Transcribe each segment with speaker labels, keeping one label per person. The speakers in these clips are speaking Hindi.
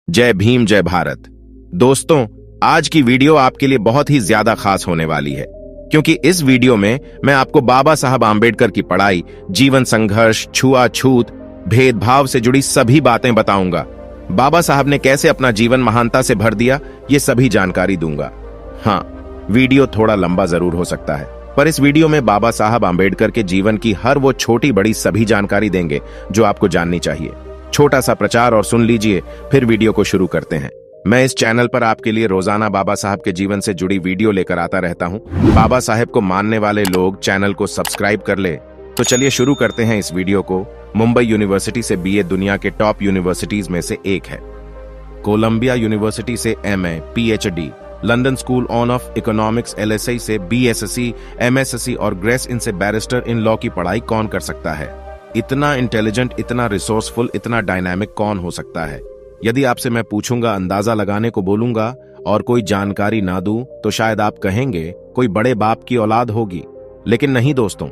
Speaker 1: जय भीम जय भारत। दोस्तों, आज की वीडियो आपके लिए बहुत ही ज्यादा खास होने वाली है, क्योंकि इस वीडियो में मैं आपको बाबा साहब आंबेडकर की पढ़ाई, जीवन संघर्ष, छुआछूत, भेदभाव से जुड़ी सभी बातें बताऊंगा। बाबा साहब ने कैसे अपना जीवन महानता से भर दिया, ये सभी जानकारी दूंगा। हाँ, वीडियो थोड़ा लंबा जरूर हो सकता है, पर इस वीडियो में बाबा साहब आंबेडकर के जीवन की हर वो छोटी बड़ी सभी जानकारी देंगे जो आपको जाननी चाहिए। छोटा सा प्रचार और सुन लीजिए, फिर वीडियो को शुरू करते हैं। मैं इस चैनल पर आपके लिए रोजाना बाबा साहब के जीवन से जुड़ी वीडियो लेकर आता रहता हूं। बाबा साहब को मानने वाले लोग चैनल को सब्सक्राइब कर ले। तो चलिए शुरू करते हैं इस वीडियो को। मुंबई यूनिवर्सिटी से बीए दुनिया के टॉप यूनिवर्सिटीज में से एक है। कोलंबिया यूनिवर्सिटी से MA, PhD, London school of economics LSI से BSc, MSc और ग्रेस इन से बैरिस्टर इन लॉ की पढ़ाई कौन कर सकता है? इतना इंटेलिजेंट, इतना रिसोर्सफुल, इतना डायनामिक कौन हो सकता है? यदि आपसे मैं पूछूंगा, अंदाजा लगाने को बोलूंगा और कोई जानकारी ना दूं, तो शायद आप कहेंगे कोई बड़े बाप की औलाद होगी। लेकिन नहीं दोस्तों,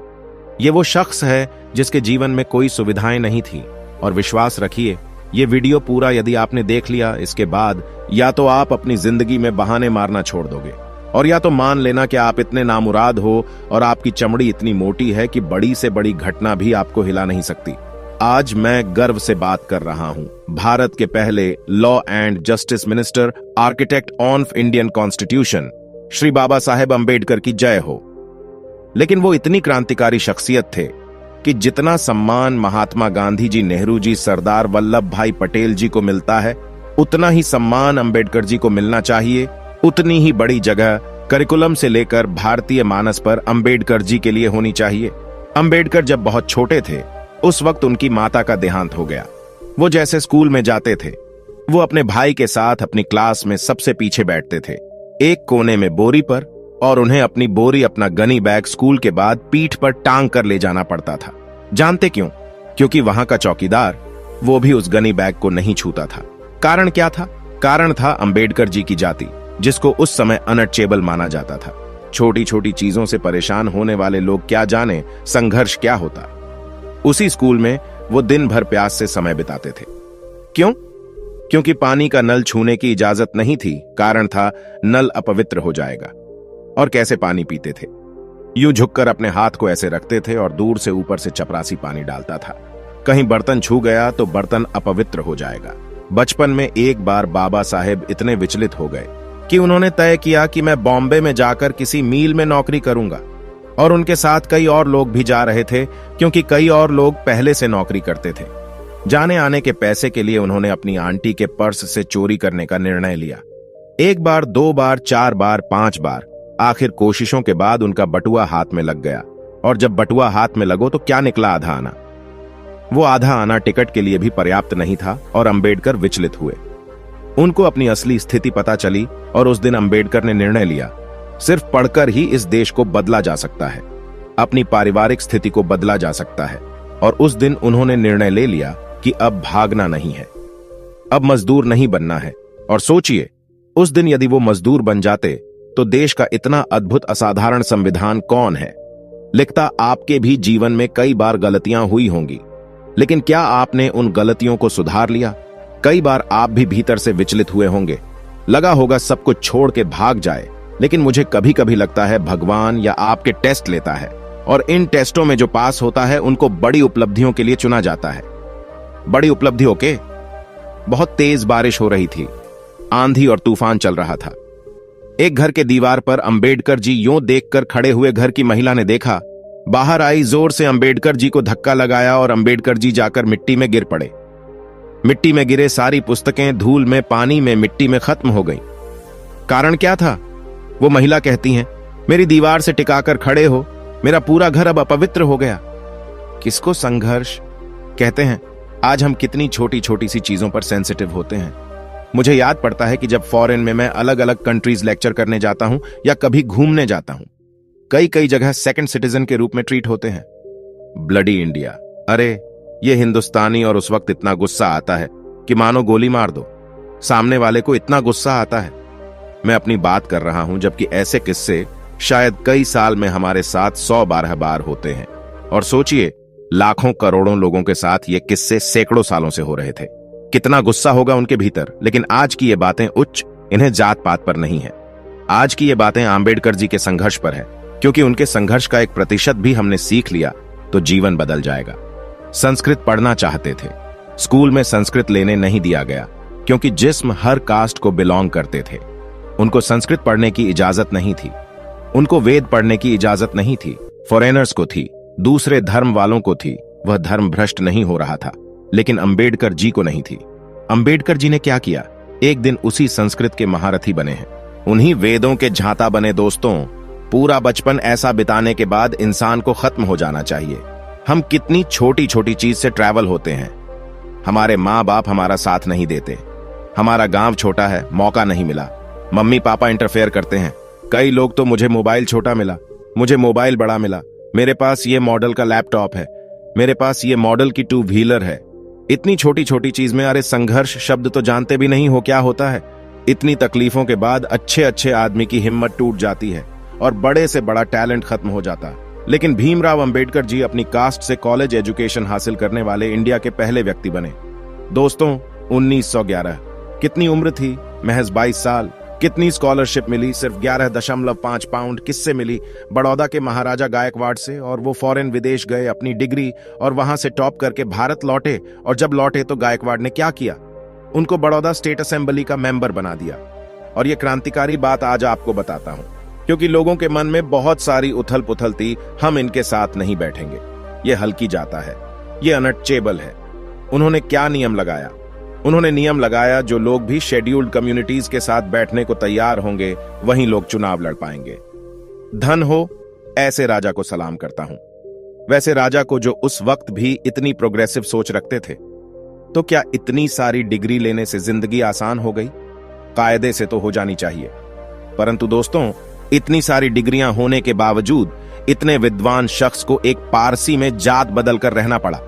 Speaker 1: ये वो शख्स है जिसके जीवन में कोई सुविधाएं नहीं थी। और विश्वास रखिए, ये वीडियो पूरा यदि आपने देख लिया, इसके बाद या तो आप अपनी जिंदगी में बहाने मारना छोड़ दोगे, और या तो मान लेना कि आप इतने नामुराद हो और आपकी चमड़ी इतनी मोटी है कि बड़ी से बड़ी घटना भी आपको हिला नहीं सकती। आज मैं गर्व से बात कर रहा हूं भारत के पहले law and justice minister, architect of Indian constitution, Shri Baba Saheb Ambedkar की जय हो। लेकिन वो इतनी क्रांतिकारी शख्सियत थे कि जितना सम्मान महात्मा गांधी जी, नेहरू जी, सरदार वल्लभ भाई पटेल जी को मिलता है, उतना ही सम्मान अम्बेडकर जी को मिलना चाहिए। उतनी ही बड़ी जगह करिकुलम से लेकर भारतीय मानस पर अम्बेडकर जी के लिए होनी चाहिए। अम्बेडकर जब बहुत छोटे थे, उस वक्त उनकी माता का देहांत हो गया। वो जैसे स्कूल में जाते थे, वो अपने भाई के साथ अपनी क्लास में सबसे पीछे बैठते थे, एक कोने में बोरी पर, और उन्हें अपनी बोरी, अपना गनी बैग स्कूल के बाद पीठ पर टांग कर ले जाना पड़ता था। जानते क्यों? क्योंकि वहां का चौकीदार वो भी उस गनी बैग को नहीं छूता था। कारण क्या था? कारण था अम्बेडकर जी की जाति, जिसको उस समय अनटचेबल माना जाता था। छोटी छोटी चीजों से परेशान होने वाले लोग क्या जाने संघर्ष क्या होता। उसी स्कूल में वो दिन भर प्यास से समय बिताते थे। क्यों? क्योंकि पानी का नल छूने की इजाजत नहीं थी। कारण था नल अपवित्र हो जाएगा। और कैसे पानी पीते थे? यूं झुककर अपने हाथ को ऐसे रखते थे और दूर से ऊपर से चपरासी पानी डालता था। कहीं बर्तन छू गया तो बर्तन अपवित्र हो जाएगा। बचपन में एक बार बाबा साहेब इतने विचलित हो गए कि उन्होंने तय किया कि मैं बॉम्बे में जाकर किसी मील में नौकरी करूंगा। और उनके साथ कई और लोग भी जा रहे थे, क्योंकि कई और लोग पहले से नौकरी करते थे। जाने आने के पैसे के लिए उन्होंने अपनी आंटी के पर्स से चोरी करने का निर्णय लिया। एक बार, दो बार, चार बार, 5 बार, आखिर कोशिशों के बाद उनका बटुआ हाथ में लग गया। और जब बटुआ हाथ में लगो तो क्या निकला? आधा आना। वो आधा आना टिकट के लिए भी पर्याप्त नहीं था और अम्बेडकर विचलित हुए। उनको अपनी असली स्थिति पता चली और उस दिन अम्बेडकर ने निर्णय लिया, सिर्फ पढ़कर ही इस देश को बदला जा सकता है, अपनी पारिवारिक स्थिति को बदला जा सकता है। और उस दिन उन्होंने निर्णय ले लिया कि अब भागना नहीं है, अब मजदूर नहीं बनना है। और सोचिए, उस दिन यदि वो मजदूर बन जाते तो देश का इतना अद्भुत असाधारण संविधान कौन है लिखता? आपके भी जीवन में कई बार गलतियां हुई होंगी, लेकिन क्या आपने उन गलतियों को सुधार लिया? कई बार आप भी भीतर से विचलित हुए होंगे, लगा होगा सब कुछ छोड़ के भाग जाए। लेकिन मुझे कभी कभी लगता है भगवान या आपके टेस्ट लेता है, और इन टेस्टों में जो पास होता है उनको बड़ी उपलब्धियों के लिए चुना जाता है। बड़ी उपलब्धियों के? बहुत तेज बारिश हो रही थी, आंधी और तूफान चल रहा था। एक घर के दीवार पर अम्बेडकर जी यूं देखकर खड़े हुए घर की महिला ने देखा, बाहर आई, जोर से अम्बेडकर जी को धक्का लगाया और अम्बेडकर जी जाकर मिट्टी में गिर पड़े। मिट्टी में गिरे, सारी पुस्तकें धूल में, पानी में, मिट्टी में खत्म हो गईं। कारण क्या था? वो महिला कहती हैं, मेरी दीवार से टिकाकर खड़े हो, मेरा पूरा घर अब अपवित्र हो गया। किसको संघर्ष कहते हैं? आज हम कितनी छोटी छोटी सी चीजों पर सेंसिटिव होते हैं। मुझे याद पड़ता है कि जब फॉरेन में मैं अलग अलग कंट्रीज लेक्चर करने जाता हूं या कभी घूमने जाता हूं, कई कई जगह सेकंड सिटीजन के रूप में ट्रीट होते हैं। ब्लडी इंडिया, अरे ये हिंदुस्तानी। और उस वक्त इतना गुस्सा आता है कि मानो गोली मार दो। सामने वाले को इतना गुस्सा आता है। मैं अपनी बात कर रहा हूं, जबकि ऐसे किस्से शायद कई साल में हमारे साथ 100-12 बार होते हैं। और सोचिए, लाखों करोड़ों लोगों के साथ ये किस्से सैकड़ों सालों से हो रहे थे। कितना गुस्सा होगा उनके भीतर। लेकिन आज की ये बातें उच्च, इन्हें जात पात पर नहीं है। आज की ये बातें आंबेडकर जी के संघर्ष पर है, क्योंकि उनके संघर्ष का 1% भी हमने सीख लिया तो जीवन बदल जाएगा। संस्कृत पढ़ना चाहते थे, स्कूल में संस्कृत लेने नहीं दिया गया, क्योंकि जिस्म हर कास्ट को बिलोंग करते थे। उनको संस्कृत पढ़ने की इजाजत नहीं थी, उनको वेद पढ़ने की इजाजत नहीं थी। फॉरेनर्स को थी, दूसरे धर्म वालों को थी, वह धर्म भ्रष्ट नहीं हो रहा था। लेकिन अंबेडकर जी को नहीं थी। अंबेडकर जी ने क्या किया? एक दिन उसी संस्कृत के महारथी बने हैं, उन्हीं वेदों के झांता बने। दोस्तों, पूरा बचपन ऐसा बिताने के बाद इंसान को खत्म हो जाना चाहिए। हम कितनी छोटी छोटी चीज से ट्रैवल होते हैं। हमारे माँ बाप हमारा साथ नहीं देते, हमारा गांव छोटा है, मौका नहीं मिला, मम्मी पापा इंटरफेयर करते हैं। कई लोग तो मुझे मोबाइल छोटा मिला, मुझे मोबाइल बड़ा मिला, मेरे पास ये मॉडल का लैपटॉप है, मेरे पास ये मॉडल की 2 व्हीलर है। इतनी छोटी छोटी चीज में अरे संघर्ष शब्द तो जानते भी नहीं हो क्या होता है। इतनी तकलीफों के बाद अच्छे अच्छे आदमी की हिम्मत टूट जाती है और बड़े से बड़ा टैलेंट खत्म हो जाता है। लेकिन भीमराव अंबेडकर जी अपनी कास्ट से कॉलेज एजुकेशन हासिल करने वाले इंडिया के पहले व्यक्ति बने। दोस्तों, 1911 कितनी उम्र थी? महज 22 साल। कितनी स्कॉलरशिप मिली? सिर्फ 11.5 पाउंड। किससे मिली? बड़ौदा के महाराजा गायकवाड़ से। और वो फॉरेन विदेश गए अपनी डिग्री और वहां से टॉप करके भारत लौटे। और जब लौटे तो गायकवाड़ ने क्या किया? उनको बड़ौदा स्टेट असेंबली का मेंबर बना दिया। और ये क्रांतिकारी बात आज आपको बताता हूं, क्योंकि लोगों के मन में बहुत सारी उथल पुथल थी। हम इनके साथ नहीं बैठेंगे, ये हल्की जाता है, ये अनटचेबल है। उन्होंने क्या नियम लगाया? उन्होंने नियम लगाया, जो लोग भी शेड्यूल्ड कम्युनिटीज के साथ बैठने को तैयार होंगे वहीं लोग चुनाव लड़ पाएंगे। धन हो, ऐसे राजा को सलाम करता हूं। वैसे राजा को जो उस वक्त भी इतनी प्रोग्रेसिव सोच रखते थे। तो क्या इतनी सारी डिग्री लेने से जिंदगी आसान हो गई? कायदे से तो हो जानी चाहिए, परंतु दोस्तों, इतनी सारी डिग्रियां होने के बावजूद इतने विद्वान शख्स को एक पारसी में जात बदल कर रहना पड़ा।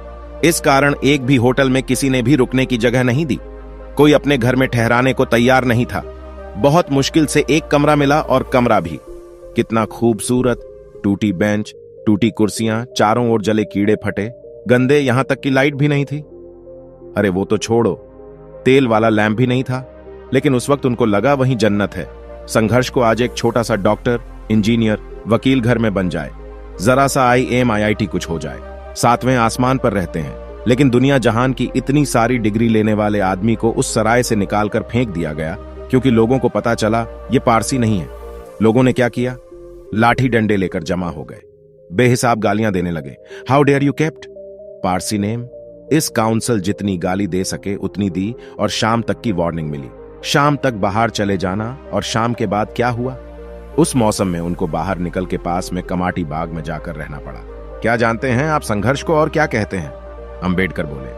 Speaker 1: इस कारण एक भी होटल में किसी ने भी रुकने की जगह नहीं दी, कोई अपने घर में ठहराने को तैयार नहीं था। बहुत मुश्किल से एक कमरा मिला, और कमरा भी कितना खूबसूरत। टूटी बेंच, टूटी कुर्सियां, चारों ओर जले कीड़े फटे, गंदे, यहां तक कि लाइट भी नहीं थी। अरे वो तो छोड़ो, तेल वाला लैंप भी नहीं था। लेकिन उस वक्त उनको लगा वहीं जन्नत है। संघर्ष को आज एक छोटा सा डॉक्टर, इंजीनियर, वकील घर में बन जाए, जरा सा IIM IIT कुछ हो जाए, 7वें आसमान पर रहते हैं। लेकिन दुनिया जहान की इतनी सारी डिग्री लेने वाले आदमी को उस सराय से निकालकर फेंक दिया गया, क्योंकि लोगों को पता चला ये पारसी नहीं है। लोगों ने क्या किया? लाठी डंडे लेकर जमा हो गए, बेहिसाब गालियां देने लगे। How dare you kept Parsi name. इस काउंसिल जितनी गाली दे सके उतनी दी, और शाम तक की वार्निंग मिली। शाम तक बाहर चले जाना। और शाम के बाद क्या हुआ? उस मौसम में उनको बाहर निकल के पास में कमाटी बाग में जाकर रहना पड़ा। क्या जानते हैं आप संघर्ष को और क्या कहते हैं? अंबेडकर बोले,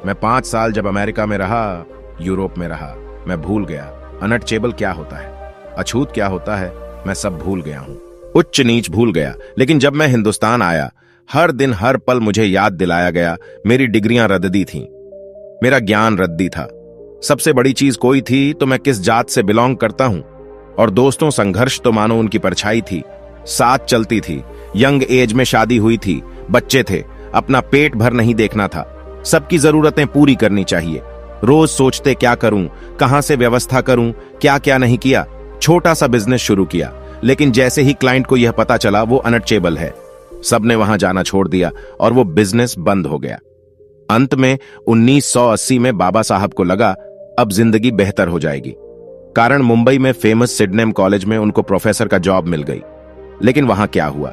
Speaker 1: मैं 5 साल जब अमेरिका में रहा, यूरोप में रहा, मैं भूल गया अनटचेबल क्या होता है, अछूत क्या होता है, मैं सब भूल गया हूं, उच्च नीच भूल गया। लेकिन जब मैं हिंदुस्तान आया, हर दिन हर पल मुझे याद दिलाया गया, मेरी डिग्रियां रद्दी थीं, मेरा ज्ञान रद्दी था। सबसे बड़ी चीज कोई थी तो मैं किस जात से बिलोंग करता हूं। और दोस्तों, संघर्ष तो मानो उनकी परछाई थी, साथ चलती थी। यंग एज में शादी हुई थी, बच्चे थे, अपना पेट भर नहीं देखना था, सबकी जरूरतें पूरी करनी चाहिए। रोज सोचते क्या करूं, कहां से व्यवस्था करूं, क्या क्या नहीं किया। छोटा सा बिजनेस शुरू किया, लेकिन जैसे ही क्लाइंट को यह पता चला वो अनटचेबल है, सबने वहां जाना छोड़ दिया और वो बिजनेस बंद हो गया। अंत में 1980 में बाबा साहब को लगा अब जिंदगी बेहतर हो जाएगी, कारण मुंबई में फेमस सिडनेम कॉलेज में उनको प्रोफेसर का जॉब मिल गई। लेकिन वहां क्या हुआ?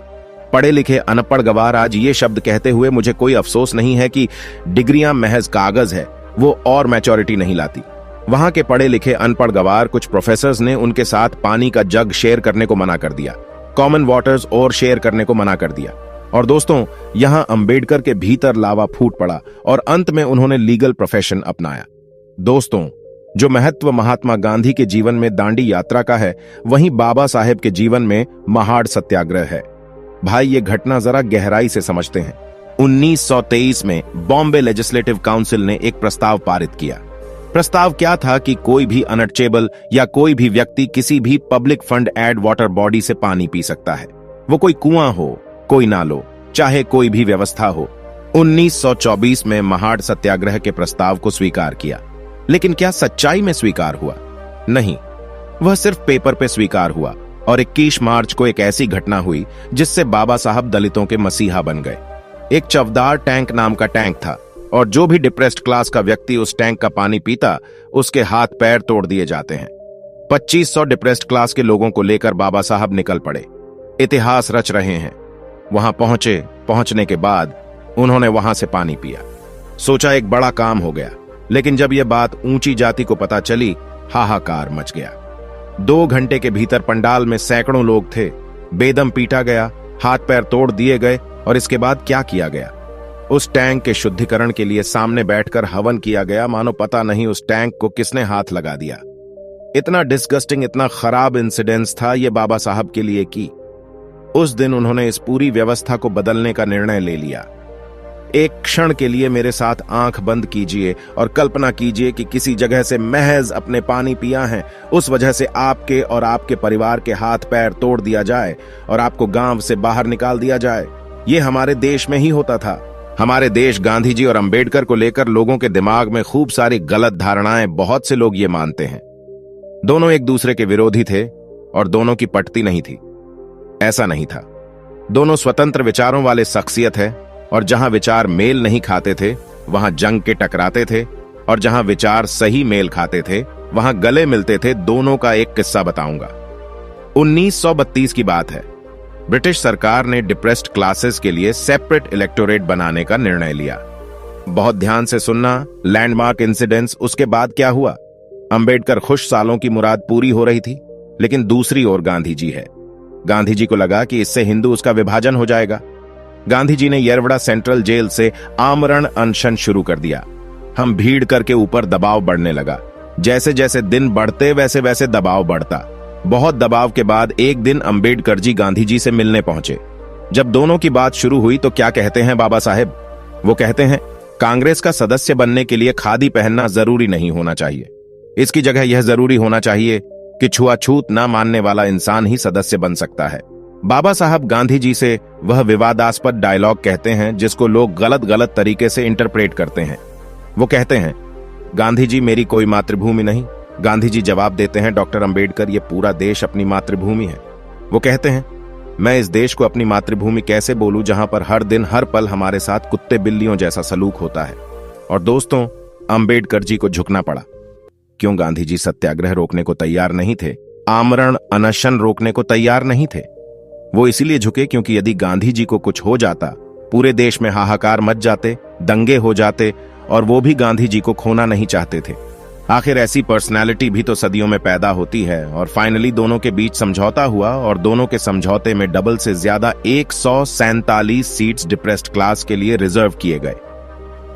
Speaker 1: पढ़े लिखे अनपढ़ गवार आज ये शब्द कहते हुए मुझे कोई अफसोस नहीं है कि डिग्रियां महज कागज है, वो और मैच्योरिटी नहीं लाती। वहां के पढ़े लिखे अनपढ़ गवार कुछ प्रोफेसर्स ने उनके साथ पानी का जग शेयर करने को मना कर दिया, कॉमन वाटर्स और शेयर करने को मना कर दिया। और दोस्तों, यहां अंबेडकर के भीतर लावा फूट पड़ा और अंत में उन्होंने लीगल प्रोफेशन अपनाया। दोस्तों, जो महत्व महात्मा गांधी के जीवन में दांडी यात्रा का है, वहीं बाबा साहेब के जीवन में महाड़ सत्याग्रह है। भाई, ये घटना जरा गहराई से समझते हैं। 1923 में बॉम्बे लेजिस्लेटिव काउंसिल ने एक प्रस्ताव पारित किया। प्रस्ताव क्या था कि कोई भी अनटचेबल या कोई भी व्यक्ति किसी भी public funded water body से पानी पी सकता है, वो कोई कुआं हो, कोई नालो, चाहे कोई भी व्यवस्था हो। 1924 में महाड़ सत्याग्रह के प्रस्ताव को स्वीकार किया। लेकिन क्या सच्चाई में स्वीकार हुआ? नहीं, वह सिर्फ पेपर पे स्वीकार हुआ। और 21 मार्च को एक ऐसी घटना हुई जिससे बाबा साहब दलितों के मसीहा बन गए। एक चवदार टैंक नाम का टैंक था, और जो भी डिप्रेस्ड क्लास का व्यक्ति उस टैंक का पानी पीता, उसके हाथ पैर तोड़ दिए जाते हैं। 2500 डिप्रेस्ड क्लास के लोगों को लेकर बाबा साहब निकल पड़े, इतिहास रच रहे हैं। वहां पहुंचने के बाद उन्होंने वहां से पानी पिया। सोचा एक बड़ा काम हो गया, लेकिन जब यह बात ऊंची जाति को पता चली, हाहाकार मच गया। 2 घंटे के भीतर पंडाल में सैकड़ों लोग थे। बेदम पीटा गया, हाथ पैर तोड़ दिए गए, और इसके बाद क्या किया गया? उस टैंक के शुद्धिकरण के लिए सामने बैठकर हवन किया गया, मानो पता नहीं उस टैंक को किसने हाथ लगा दिया। इतना डिस्गस्टिंग, इतना खराब इंसिडेंस था ये बाबा साहब के लिए कि उस दिन उन्होंने इस पूरी व्यवस्था को बदलने का निर्णय ले लिया। एक क्षण के लिए मेरे साथ आंख बंद कीजिए और कल्पना कीजिए कि किसी जगह से महज अपने पानी पिया है, उस वजह से आपके और आपके परिवार के हाथ पैर तोड़ दिया जाए और आपको गांव से बाहर निकाल दिया जाए। ये हमारे देश में ही होता था। हमारे देश गांधी जी और अंबेडकर को लेकर लोगों के दिमाग में खूब सारी गलत धारणाएं, बहुत से लोग ये मानते हैं। दोनों एक दूसरे के विरोधी थे और दोनों की पटती नहीं थी। ऐसा नहीं था। दोनों स्वतंत्र विचारों वाले शख्सियत है, और जहां विचार मेल नहीं खाते थे वहां जंग के टकराते थे, और जहां विचार सही मेल खाते थे वहां गले मिलते थे। दोनों का एक किस्सा बताऊंगा। 1932 की बात है। ब्रिटिश सरकार ने डिप्रेस्ड क्लासेस के लिए सेपरेट इलेक्टोरेट बनाने का निर्णय लिया। बहुत ध्यान से सुनना, लैंडमार्क इंसिडेंट्स। उसके बाद क्या हुआ? अंबेडकर खुश सालों की मुराद पूरी हो रही थी, लेकिन दूसरी ओर गांधी जी है। गांधी जी को लगा कि इससे हिंदू उसका विभाजन हो जाएगा। गांधी जी ने येरवड़ा सेंट्रल जेल से आमरण अनशन शुरू कर दिया। हम भीड़ करके ऊपर दबाव बढ़ने लगा। जैसे जैसे दिन बढ़ते वैसे वैसे दबाव बढ़ता। बहुत दबाव के बाद एक दिन अंबेडकर जी गांधी जी से मिलने पहुंचे। जब दोनों की बात शुरू हुई तो क्या कहते हैं बाबा साहेब? वो कहते हैं, कांग्रेस का सदस्य बनने के लिए खादी पहनना जरूरी नहीं होना चाहिए। इसकी जगह यह जरूरी होना चाहिए कि छुआछूत ना मानने वाला इंसान ही सदस्य बन सकता है। बाबा साहब गांधी जी से वह विवादास्पद डायलॉग कहते हैं जिसको लोग गलत गलत तरीके से इंटरप्रेट करते हैं। वो कहते हैं, गांधी जी मेरी कोई मातृभूमि नहीं। गांधी जी जवाब देते हैं, डॉक्टर अंबेडकर ये पूरा देश अपनी मातृभूमि है। वो कहते हैं, मैं इस देश को अपनी मातृभूमि कैसे बोलूं जहां पर हर दिन हर पल हमारे साथ कुत्ते बिल्लियों जैसा सलूक होता है। और दोस्तों, अंबेडकर जी को झुकना पड़ा। क्यों? गांधी जी सत्याग्रह रोकने को तैयार नहीं थे, आमरण अनशन रोकने को तैयार नहीं थे। वो इसीलिए झुके क्योंकि यदि गांधी जी को कुछ हो जाता, पूरे देश में हाहाकार मच जाते, दंगे हो जाते, और वो भी गांधी जी को खोना नहीं चाहते थे। आखिर ऐसी पर्सनालिटी भी तो सदियों में पैदा होती है। और फाइनली दोनों के बीच समझौता हुआ, और दोनों के समझौते में डबल से ज्यादा 147 सीट्स डिप्रेस्ड क्लास के लिए रिजर्व किए गए।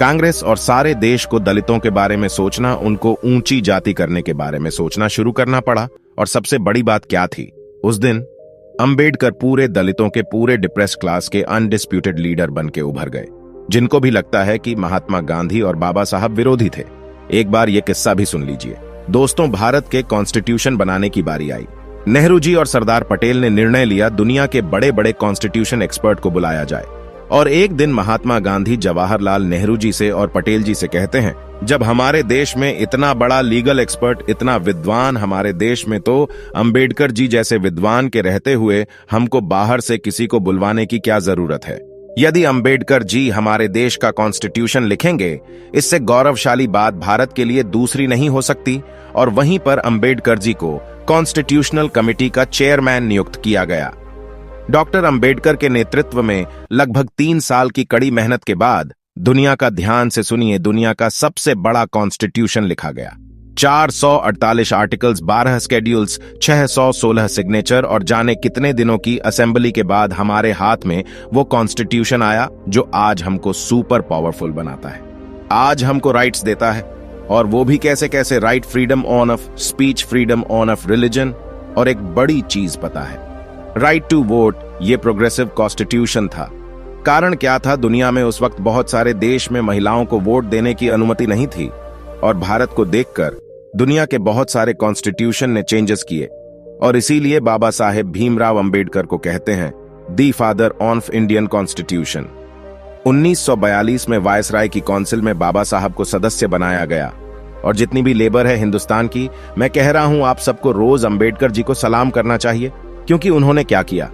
Speaker 1: कांग्रेस और सारे देश को दलितों के बारे में सोचना, उनको ऊंची जाति करने के बारे में सोचना शुरू करना पड़ा। और सबसे बड़ी बात क्या थी? उस दिन अंबेडकर पूरे दलितों के, पूरे डिप्रेस्ड क्लास के अनडिस्प्यूटेड लीडर बन के उभर गए, जिनको भी लगता है कि महात्मा गांधी और बाबा साहब विरोधी थे। एक बार ये किस्सा भी सुन लीजिए। दोस्तों, भारत के कॉन्स्टिट्यूशन बनाने की बारी आई। नेहरू जी और सरदार पटेल ने निर्णय लिया दुनिया के बड़े बड़े कॉन्स्टिट्यूशन एक्सपर्ट को बुलाया जाए। और एक दिन महात्मा गांधी जवाहरलाल नेहरू जी से और पटेल जी से कहते हैं, जब हमारे देश में इतना बड़ा लीगल एक्सपर्ट, इतना विद्वान हमारे देश में, तो अंबेडकर जी जैसे विद्वान के रहते हुए हमको बाहर से किसी को बुलवाने की क्या जरूरत है? यदि अंबेडकर जी हमारे देश का कॉन्स्टिट्यूशन लिखेंगे, इससे गौरवशाली बात भारत के लिए दूसरी नहीं हो सकती। और वहीं पर अंबेडकर जी को कॉन्स्टिट्यूशनल कमेटी का चेयरमैन नियुक्त किया गया। डॉक्टर अंबेडकर के नेतृत्व में लगभग 3 साल की कड़ी मेहनत के बाद दुनिया का, ध्यान से सुनिए, दुनिया का सबसे बड़ा कॉन्स्टिट्यूशन लिखा गया। 448 आर्टिकल्स, 12 स्केड्यूल्स, 616 सिग्नेचर, और जाने कितने दिनों की असेंबली के बाद हमारे हाथ में वो कॉन्स्टिट्यूशन आया जो आज हमको सुपर पावरफुल बनाता है। आज हमको राइट्स देता है, और वो भी कैसे कैसे? Right, freedom on off speech, freedom on off religion, और एक बड़ी चीज पता है, राइट टू वोट। ये प्रोग्रेसिव कॉन्स्टिट्यूशन था। कारण क्या था? दुनिया में उस वक्त बहुत सारे देश में महिलाओं को वोट देने की अनुमति नहीं थी, और भारत को देखकर दुनिया के बहुत सारे कॉन्स्टिट्यूशन ने चेंजेस किए। और इसीलिए बाबा साहेब भीमराव अंबेडकर को कहते हैं the father of Indian constitution. 1942 में वायसराय की काउंसिल में बाबा साहब को सदस्य बनाया गया। और जितनी भी लेबर है हिंदुस्तान की, मैं कह रहा हूं आप सबको रोज अंबेडकर जी को सलाम करना चाहिए, क्योंकि उन्होंने क्या किया।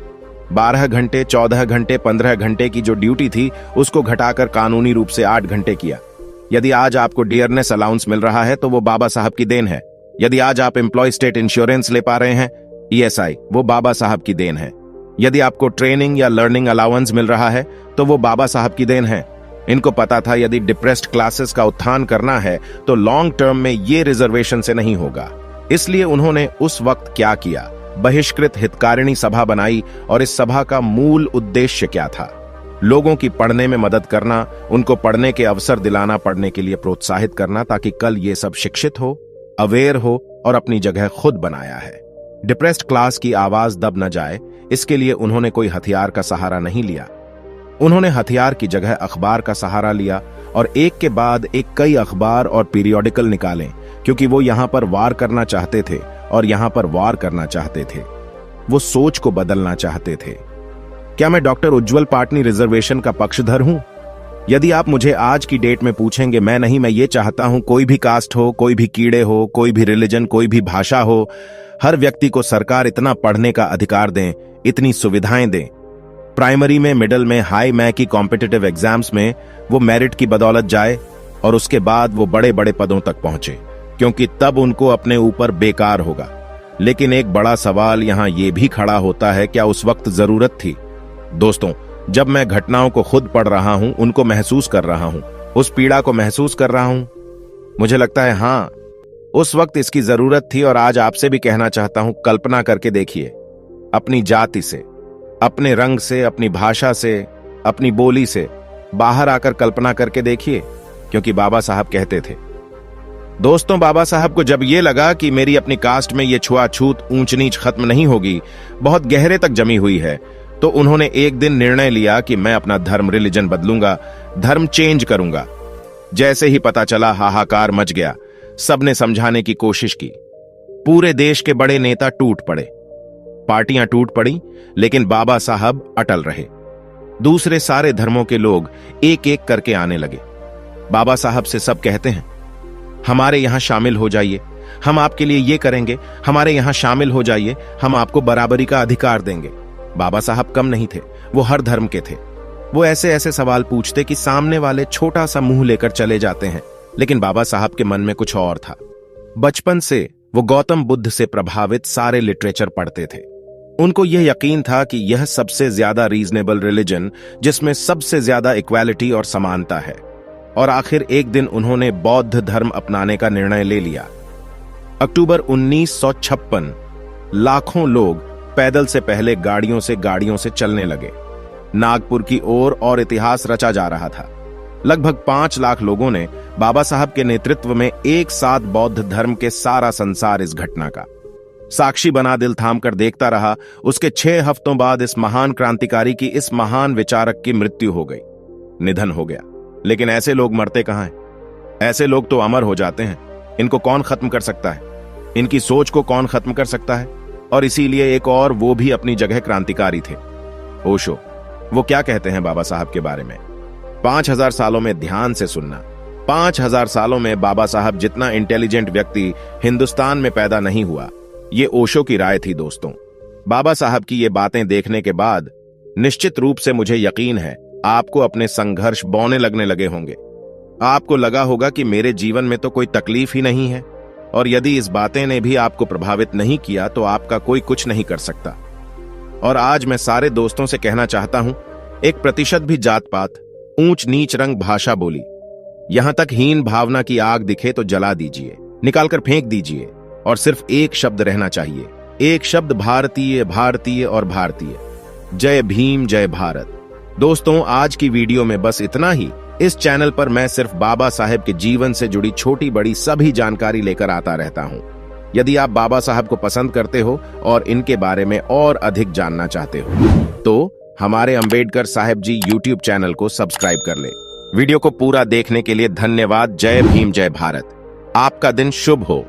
Speaker 1: 12 घंटे, 14 घंटे, 15 घंटे की जो ड्यूटी थी उसको घटाकर कानूनी रूप से 8 घंटे किया। यदि आज आपको डियरनेस अलाउंस मिल रहा है तो वो बाबा साहब की देन है। यदि आज आप एम्प्लॉय स्टेट इंश्योरेंस ले पा रहे हैं, ESI, वो बाबा साहब की देन है। यदि आपको ट्रेनिंग या लर्निंग अलाउंस मिल रहा है तो वो बाबा साहब की देन है। इनको पता था यदि डिप्रेस्ड क्लासेस का उत्थान करना है तो लॉन्ग टर्म में ये रिजर्वेशन से नहीं होगा। इसलिए उन्होंने उस वक्त क्या किया, बहिष्कृत हितकारिणी सभा बनाई। और इस सभा का मूल उद्देश्य क्या था? लोगों की पढ़ने में मदद करना, उनको पढ़ने के अवसर दिलाना, पढ़ने के लिए प्रोत्साहित करना, ताकि कल ये सब शिक्षित हो, अवेयर हो और अपनी जगह खुद बनाया है। डिप्रेस्ड क्लास की आवाज दब न जाए, इसके लिए उन्होंने कोई हथियार का सहारा नहीं लिया। उन्होंने हथियार की जगह अखबार का सहारा लिया और एक के बाद एक कई अखबार और पीरियोडिकल निकाले, क्योंकि वो यहां पर वार करना चाहते थे और यहां पर वार करना चाहते थे। वो सोच को बदलना चाहते थे। क्या मैं डॉक्टर उज्जवल पाटनी रिजर्वेशन का पक्षधर हूं? यदि आप मुझे आज की डेट में पूछेंगे, मैं नहीं, मैं ये चाहता हूं कोई भी कास्ट हो, कोई भी कीड़े हो, कोई भी रिलीजन, कोई भी भाषा हो, हर व्यक्ति को सरकार इतना पढ़ने का अधिकार दें, इतनी सुविधाएं दें। प्राइमरी में, मिडिल में, हाई में की कॉम्पिटिटिव एग्जाम्स में वो मेरिट की बदौलत जाए और उसके बाद वो बड़े बड़े पदों तक पहुंचे, क्योंकि तब उनको अपने ऊपर बेकार होगा। लेकिन एक बड़ा सवाल यहां ये भी खड़ा होता है, क्या उस वक्त जरूरत थी? दोस्तों, जब मैं घटनाओं को खुद पढ़ रहा हूं, उनको महसूस कर रहा हूं, उस पीड़ा को महसूस कर रहा हूं, मुझे लगता है हां, उस वक्त इसकी जरूरत थी। और आज आपसे भी कहना चाहता हूं, कल्पना करके देखिए, अपनी जाति से, अपने रंग से, अपनी भाषा से, अपनी बोली से बाहर आकर कल्पना करके देखिए, क्योंकि बाबा साहब कहते थे। दोस्तों, बाबा साहब को जब यह लगा कि मेरी अपनी कास्ट में यह छुआछूत, ऊंच नीच खत्म नहीं होगी, बहुत गहरे तक जमी हुई है, तो उन्होंने एक दिन निर्णय लिया कि मैं अपना धर्म, रिलीजन बदलूंगा, धर्म चेंज करूंगा। जैसे ही पता चला, हाहाकार मच गया। सबने समझाने की कोशिश की। पूरे देश के बड़े नेता टूट पड़े, पार्टियां टूट पड़ी, लेकिन बाबा साहब अटल रहे। दूसरे सारे धर्मों के लोग एक एक करके आने लगे। बाबा साहब से सब कहते हैं, हमारे यहां शामिल हो जाइए, हम आपके लिए ये करेंगे, हमारे यहां शामिल हो जाइए, हम आपको बराबरी का अधिकार देंगे। बाबा साहब कम नहीं थे, वो हर धर्म के थे। वो ऐसे ऐसे सवाल पूछते कि सामने वाले छोटा सा मुंह लेकर चले जाते हैं। लेकिन बाबा साहब के मन में कुछ और था। बचपन से वो गौतम बुद्ध से प्रभावित सारे लिटरेचर पढ़ते थे। उनको यह यकीन था कि यह सबसे ज्यादा रीजनेबल रिलीजन, जिसमें सबसे ज्यादा इक्वालिटी और समानता है। और आखिर एक दिन उन्होंने बौद्ध धर्म अपनाने का निर्णय ले लिया। अक्टूबर 1956 लाखों लोग पैदल से पहले गाड़ियों से चलने लगे। नागपुर की ओर और इतिहास रचा जा रहा था। लगभग 5 लाख लोगों ने बाबा साहब के नेतृत्व में एक साथ बौद्ध धर्म के सारा संसार इस घटना का साक्षी बना दिल थाम कर देखता रहा। उसके 6 हफ्तों बाद इस महान क्रांतिकारी की, इस महान विचारक की मृत्यु हो गई, निधन हो गया। लेकिन ऐसे लोग मरते कहां हैं? ऐसे लोग तो अमर हो जाते हैं। इनको कौन खत्म कर सकता है? इनकी सोच को कौन खत्म कर सकता है? और इसीलिए एक और, वो भी अपनी जगह क्रांतिकारी थे, ओशो। वो क्या कहते हैं बाबा साहब के बारे में? 5000 सालों में ध्यान से सुनना, 5000 सालों में बाबा साहब जितना इंटेलिजेंट व्यक्ति हिंदुस्तान में पैदा नहीं हुआ। ये ओशो की राय थी। दोस्तों, बाबा साहब की ये बातें देखने के बाद निश्चित रूप से मुझे यकीन है आपको अपने संघर्ष बौने लगने लगे होंगे। आपको लगा होगा कि मेरे जीवन में तो कोई तकलीफ ही नहीं है, और यदि इस बातें ने भी आपको प्रभावित नहीं किया तो आपका कोई कुछ नहीं कर सकता। और आज मैं सारे दोस्तों से कहना चाहता हूं, 1% भी जात पात, ऊंच नीच, रंग, भाषा, बोली, यहां तक हीन भावना की आग दिखे तो जला दीजिए, निकालकर फेंक दीजिए, और सिर्फ एक शब्द रहना चाहिए, एक शब्द, भारतीय, भारतीय और भारतीय। जय भीम, जय भारत। दोस्तों, आज की वीडियो में बस इतना ही। इस चैनल पर मैं सिर्फ बाबा साहब के जीवन से जुड़ी छोटी बड़ी सभी जानकारी लेकर आता रहता हूं। यदि आप बाबा साहब को पसंद करते हो और इनके बारे में और अधिक जानना चाहते हो तो हमारे अंबेडकर साहब जी YouTube चैनल को सब्सक्राइब कर ले। वीडियो को पूरा देखने के लिए धन्यवाद। जय भीम, जय भारत। आपका दिन शुभ हो।